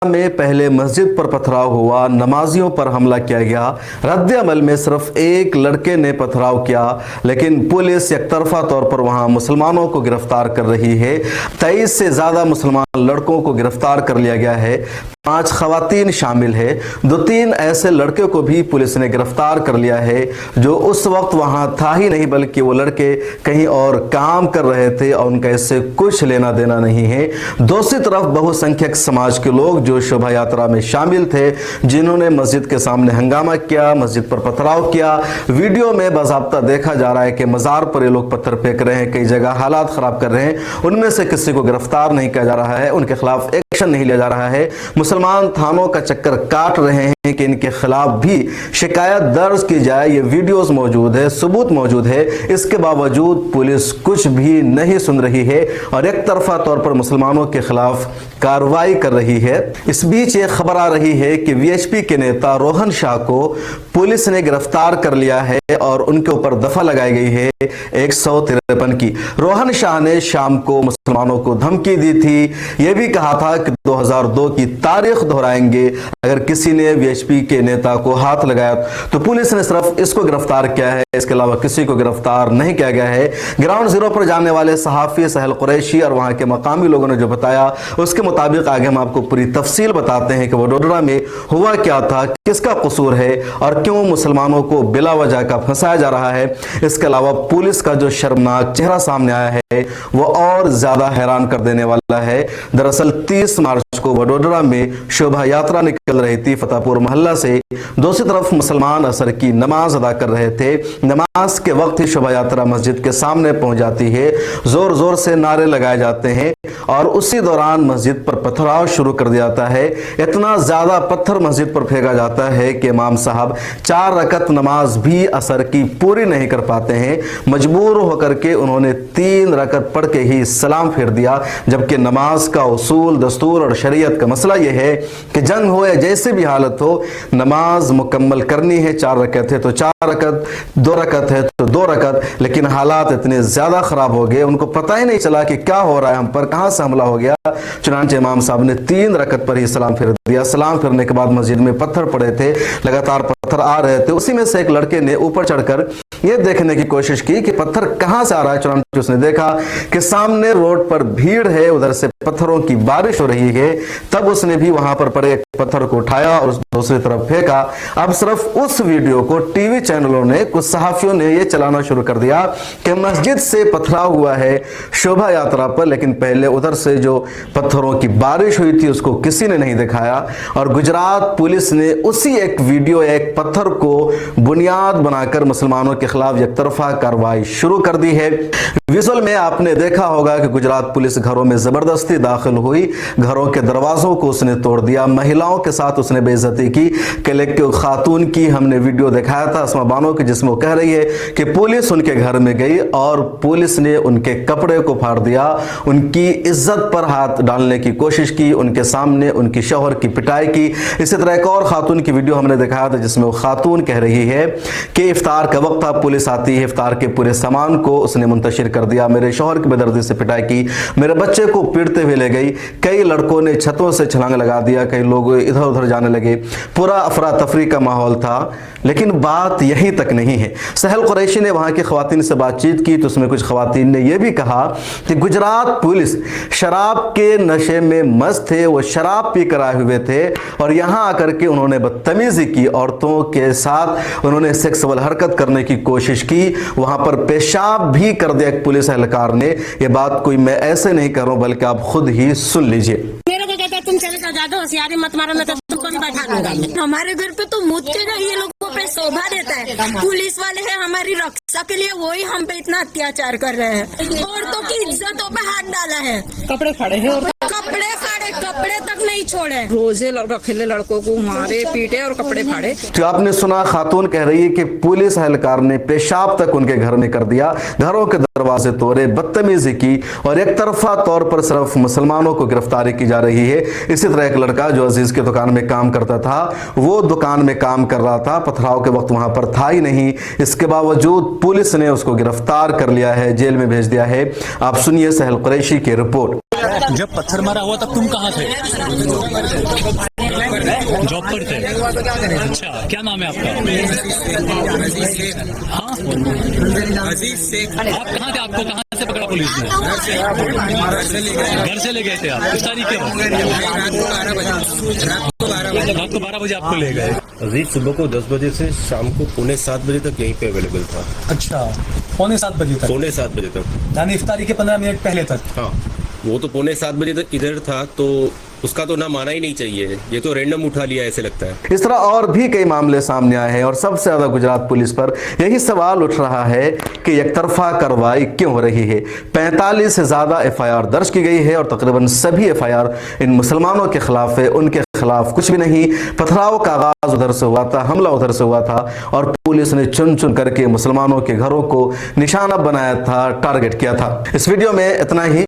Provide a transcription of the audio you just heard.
में पहले मस्जिद पर पथराव हुआ, नमाजियों पर हमला किया गया। रद्द अमल में सिर्फ एक लड़के ने पथराव किया, लेकिन पुलिस एकतरफा तौर पर वहां मुसलमानों को गिरफ्तार कर रही है। 23 से ज्यादा मुसलमान लड़कों को गिरफ्तार कर लिया गया है। 5 खवातीन शामिल है। 2-3 ऐसे लड़के को भी पुलिस ने गिरफ्तार कर लिया है जो उस वक्त वहां था ही नहीं, बल्कि वो लड़के कहीं और काम कर रहे थे और उनका इससे कुछ लेना देना नहीं है। दूसरी तरफ बहुसंख्यक समाज के लोग जो शोभा यात्रा में शामिल थे, जिन्होंने मस्जिद के सामने हंगामा किया, मस्जिद पर पथराव किया। वीडियो में बाज़ाब्ता देखा जा रहा है कि मज़ार पर ये लोग पत्थर फेंक रहे हैं, कई जगह हालात खराब कर रहे हैं। उनमें से किसी को गिरफ्तार नहीं किया जा रहा है, उनके खिलाफ एक्शन नहीं लिया जा रहा है। मुसलमान थानों का चक्कर काट रहे हैं कि इनके खिलाफ भी शिकायत दर्ज की जाए। ये वीडियोस मौजूद है, सबूत मौजूद है, इसके बावजूद पुलिस कुछ भी नहीं सुन रही है और एक तरफा तौर पर मुसलमानों के खिलाफ कार्रवाई कर रही है। इस बीच ये खबर आ रही है कि वीएचपी के नेता रोहन शाह को पुलिस ने गिरफ्तार कर लिया है और उनके ऊपर दफा लगाई गई है 153 की। रोहन शाह ने शाम को मुसलमानों को धमकी दी थी, यह भी कहा था कि 2002 की तारीख दोहराएंगे अगर किसी ने वीएचपी के नेता को हाथ लगाया तो। पुलिस ने सिर्फ इसको गिरफ्तार किया है, इसके अलावा किसी को गिरफ्तार नहीं किया गया है। ग्राउंड जीरो पर जाने वाले सहाफी सहल कुरैशी और वहां के मकामी लोगों ने जो बताया उसके मुताबिक आगे हम आपको पूरी तफसील बताते हैं कि वडोदरा में हुआ क्या था, किसका कसूर है और क्यों मुसलमानों को बिला वजह का फंसाया जा रहा है। इसके अलावा पुलिस का जो शर्मनाक चेहरा सामने आया है वो और ज्यादा हैरान कर देने वाला है। दरअसल 30 मार्च को वडोदरा में शोभा यात्रा निकल रही थी फतेहपुर मोहल्ला से। दूसरी तरफ मुसलमान असर की नमाज अदा कर रहे थे। नमाज के वक्त ही शोभा यात्रा मस्जिद के सामने पहुंच जाती है, जोर जोर से नारे लगाए जाते हैं और उसी दौरान मस्जिद पर पथराव शुरू कर दिया जाता है। इतना ज्यादा पत्थर मस्जिद पर फेंका जाता है कि इमाम साहब 4 रकत नमाज भी असर की पूरी नहीं कर पाते हैं। मजबूर होकर के उन्होंने 3 रकत पढ़ के ही सलाम फेर दिया, जबकि नमाज का उसूल, दस्तूर और शरीयत का मसला यह है कि जंग हो या जैसे भी हालत हो, नमाज मुकम्मल करनी है। 4 रकत है तो 4 रकत, 2 रकत है तो 2 रकत। लेकिन हालात इतने ज्यादा खराब हो गए, उनको पता ही नहीं चला कि क्या हो रहा है, हम पर कहां से हमला हो गया। चुनांचे इमाम साहब ने 3 रकत पर ही सलाम फेर दिया। सलाम फिरने के बाद मस्जिद में पत्थर पड़े थे, लगातार पत्थर आ रहे थे। उसी में से एक लड़के ने ऊपर चढ़कर यह देखने की कोशिश की कि पत्थर कहां से आ रहा है। चुनांचे उसने देखा कि सामने रोड पर भीड़ है, उधर से पत्थरों की बारिश हो रही है। तब उसने भी वहां पर पड़े एक पत्थर को उठाया और दूसरी तरफ फेंका। अब सिर्फ उस वीडियो को टीवी चैनलों ने, कुछ सहाफियों ने यह चलाना शुरू कर दिया कि मस्जिद से पथराव हुआ है शोभा यात्रा पर, लेकिन पहले उधर से जो पत्थरों की बारिश हुई थी उसको किसी ने नहीं दिखाया। और गुजरात पुलिस ने उसी एक वीडियो, एक पत्थर को बुनियाद बनाकर मुसलमानों के खिलाफ एकतरफा कार्रवाई शुरू कर दी है। विजुअल में आपने देखा होगा कि गुजरात पुलिस घरों में जबरदस्ती दाखिल हुई, घरों के दरवाजों को उसने तोड़ दिया, महिलाओं के साथ उसने बेइज्जती की। कल एक खातून की हमने वीडियो दिखाया था अस्मा बानो की, जिसमें वो कह रही है कि पुलिस उनके घर में गई और पुलिस ने उनके कपड़े को फाड़ दिया, उनकी इज्जत पर हाथ डालने की कोशिश की, उनके सामने उनकी शौहर की पिटाई की। इसी तरह एक और खातून की वीडियो हमने दिखाया था जिसमें वो खातून कह रही है कि इफ्तार का वक्त था, पुलिस आती है, इफ्तार के पूरे सामान को उसने मुंतशिर कर दिया, मेरे शौहर की बेदर्दी से पिटाई की, मेरे बच्चे को पीटते हुए ले गई। कई लड़कों ने छतों से छलांग लगा दिया, कई लोग इधर उधर जाने लगे, पूरा अफरा तफरी का माहौल था। लेकिन बात यहीं तक नहीं है। सहल कुरैशी ने वहां की खवातीन से बातचीत की तो उसमें कुछ खवातीन ने यह भी कहा कि गुजरात पुलिस शराब के नशे में मस्त थे, वो शराब पी कर आए हुए थे और यहां आकर के उन्होंने बदतमीजी की, औरतों के साथ उन्होंने सेक्सुअल हरकत करने की कोशिश की, वहां पर पेशाब भी कर दिया एक पुलिस एहलकार ने। यह बात कोई मैं ऐसे नहीं कर रहा हूं, बल्कि आप खुद ही सुन लीजिए। मेरे को कहता है तुम चले ज्यादा होशियारी मत मारो, मैं तो तुमको भी बैठा दूंगा। हमारे घर पे तो मुद के ये लोगों पे शोभा देता है। पुलिस वाले हैं हमारी रक्षा के लिए, वही हम पे इतना अत्याचार कर रहे हैं। औरतों की इज्जतों पे हाथ डाला है, कपड़े फाड़े हैं और कपड़े तक नहीं छोड़े, रोजे रखेले लड़कों को मारे पीटे और कपड़े फाड़े। तो आपने सुना, खातून कह रही है कि पुलिस एहलकार ने पेशाब तक उनके घर में कर दिया, घरों के दरवाजे तोड़े, बदतमीजी की और एक तरफा तौर पर सिर्फ मुसलमानों को गिरफ्तारी की जा रही है। इसी तरह एक लड़का जो अजीज के दुकान में काम करता था, वो दुकान में काम कर रहा था, पथराव के वक्त वहां पर था ही नहीं, इसके बावजूद पुलिस ने उसको गिरफ्तार कर लिया है, जेल में भेज दिया है। आप सुनिए सहल कुरैशी की रिपोर्ट। जब पत्थर मारा हुआ तब तुम कहाँ थे? जॉब पर थे। अच्छा, क्या नाम है आपका? हाँ, आप कहाँ थे? आपको कहाँ से पकड़ा पुलिस ने? घर से ले गए थे आप? किस तारीख के? रात को 12 बजे आपको ले गए। अजीज सुबह को 10 बजे से शाम को 6:45 बजे तक यहीं पे अवेलेबल था। अच्छा, 6:45 बजे तक? 6:45 बजे तक, यानी इफ्तारी के 15 मिनट पहले तक? हाँ। वो तो 6:45 बजे तक इधर था, तो उसका तो ना माना ही नहीं चाहिए। ये तो रैंडम उठा लिया ऐसे लगता है। इस तरह और भी कई मामले सामने आए हैं और सबसे ज्यादा गुजरात पुलिस पर यही सवाल उठ रहा है कि एकतरफा कार्रवाई क्यों हो रही है। 45 से ज्यादा एफआईआर दर्ज की गई है और तकरीबन सभी एफआईआर इन मुसलमानों के खिलाफ है, उनके खिलाफ कुछ भी नहीं। पथराव का आगाज उधर से हुआ था, हमला उधर से हुआ था और पुलिस ने चुन चुन करके मुसलमानों के घरों को निशाना बनाया था, टारगेट किया था। इस वीडियो में इतना ही।